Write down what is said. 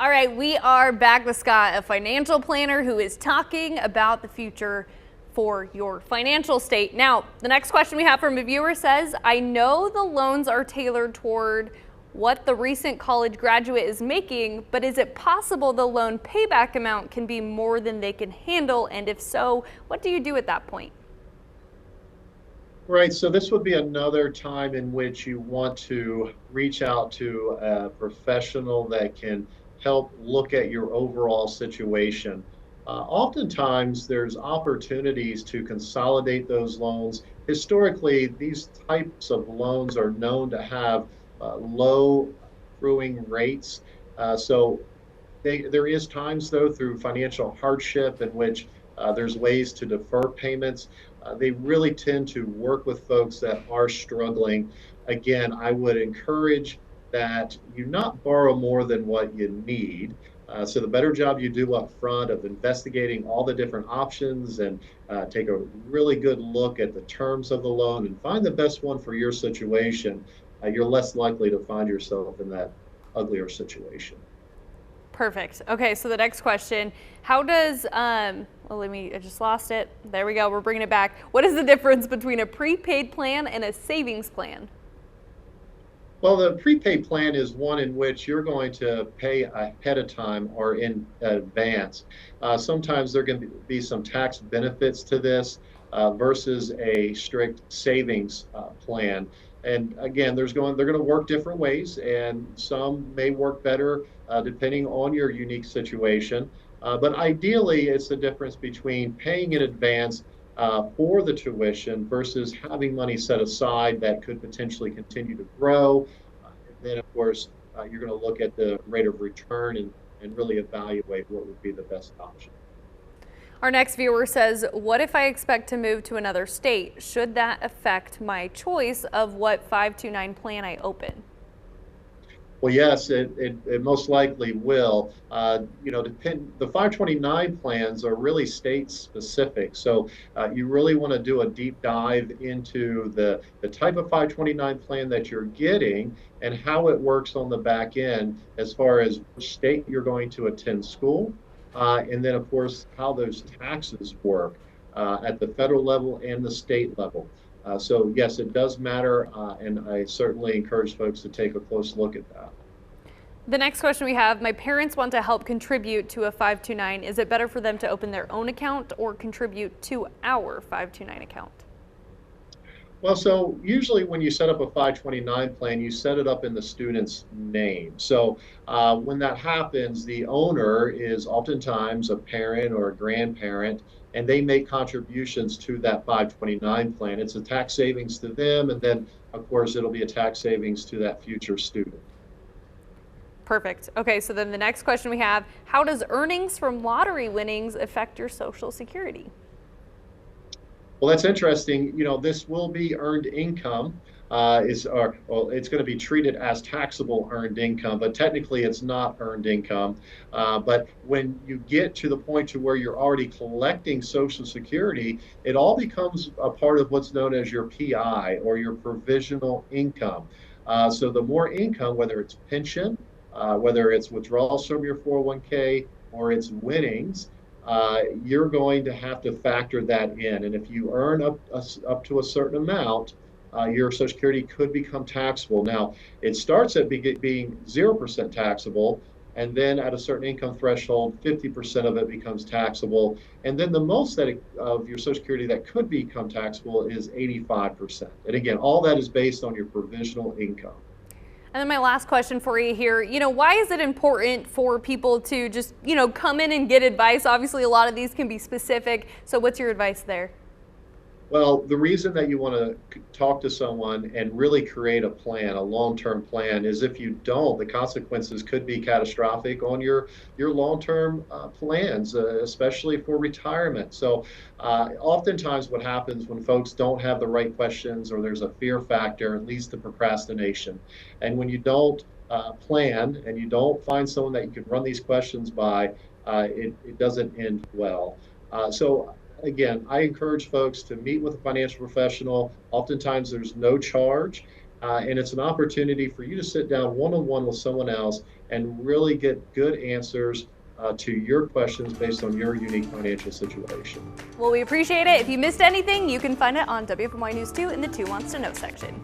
All right, we are back with Scott, a financial planner who is talking about the future for your financial state. Now, the next question we have from a viewer says, I know the loans are tailored toward what the recent college graduate is making, but is it possible the loan payback amount can be more than they can handle? And if so, what do you do at that point? Right, so this would be another time in which you want to reach out to a professional that can help look at your overall situation. Oftentimes, there's opportunities to consolidate those loans. Historically, these types of loans are known to have low accruing rates. There is times, though, through financial hardship in which there's ways to defer payments. They really tend to work with folks that are struggling. Again, I would encourage that you not borrow more than what you need. So the better job you do up front of investigating all the different options and take a really good look at the terms of the loan and find the best one for your situation, you're less likely to find yourself in that uglier situation. Perfect. Okay, so the next question, how does, I just lost it. There we go, we're bringing it back. What is the difference between a prepaid plan and a savings plan? Well, the prepaid plan is one in which you're going to pay ahead of time or in advance. Sometimes there can be some tax benefits to this versus a strict savings plan. And again, they're going to work different ways, and some may work better depending on your unique situation. But ideally, it's the difference between paying in advance for the tuition versus having money set aside that could potentially continue to grow. And then, of course, you're going to look at the rate of return and really evaluate what would be the best option. Our next viewer says, what if I expect to move to another state? Should that affect my choice of what 529 plan I open? Well, yes, it most likely will. The 529 plans are really state specific. So you really want to do a deep dive into the type of 529 plan that you're getting and how it works on the back end as far as which state you're going to attend school. And then, of course, how those taxes work at the federal level and the state level. So, yes, it does matter, and I certainly encourage folks to take a close look at that. The next question we have, my parents want to help contribute to a 529. Is it better for them to open their own account or contribute to our 529 account? Well, so usually when you set up a 529 plan, you set it up in the student's name. So when that happens, the owner is oftentimes a parent or a grandparent, and they make contributions to that 529 plan. It's a tax savings to them, and then, of course, it'll be a tax savings to that future student. Perfect. Okay, so then the next question we have, how does earnings from lottery winnings affect your Social Security? Well, that's interesting. This will be earned income. It's going to be treated as taxable earned income, but technically it's not earned income. But when you get to the point to where you're already collecting Social Security, it all becomes a part of what's known as your PI or your provisional income. So the more income, whether it's pension, whether it's withdrawals from your 401k or it's winnings, you're going to have to factor that in. And if you earn up to a certain amount, your Social Security could become taxable. Now, it starts at being 0% taxable, and then at a certain income threshold, 50% of it becomes taxable. And then the most of your Social Security that could become taxable is 85%. And again, all that is based on your provisional income. And then my last question for you here, why is it important for people to just, come in and get advice? Obviously, a lot of these can be specific. So what's your advice there? Well, the reason that you want to talk to someone and really create a plan, a long-term plan, is if you don't, the consequences could be catastrophic on your long-term plans, especially for retirement. So oftentimes what happens when folks don't have the right questions or there's a fear factor, it leads to procrastination. And when you don't plan and you don't find someone that you can run these questions by, it doesn't end well. So again, I encourage folks to meet with a financial professional. Oftentimes there's no charge, And it's an opportunity for you to sit down one-on-one with someone else and really get good answers to your questions based on your unique financial situation. Well, we appreciate it. If you missed anything, you can find it on WFMY News 2 in the 2 Wants to Know section.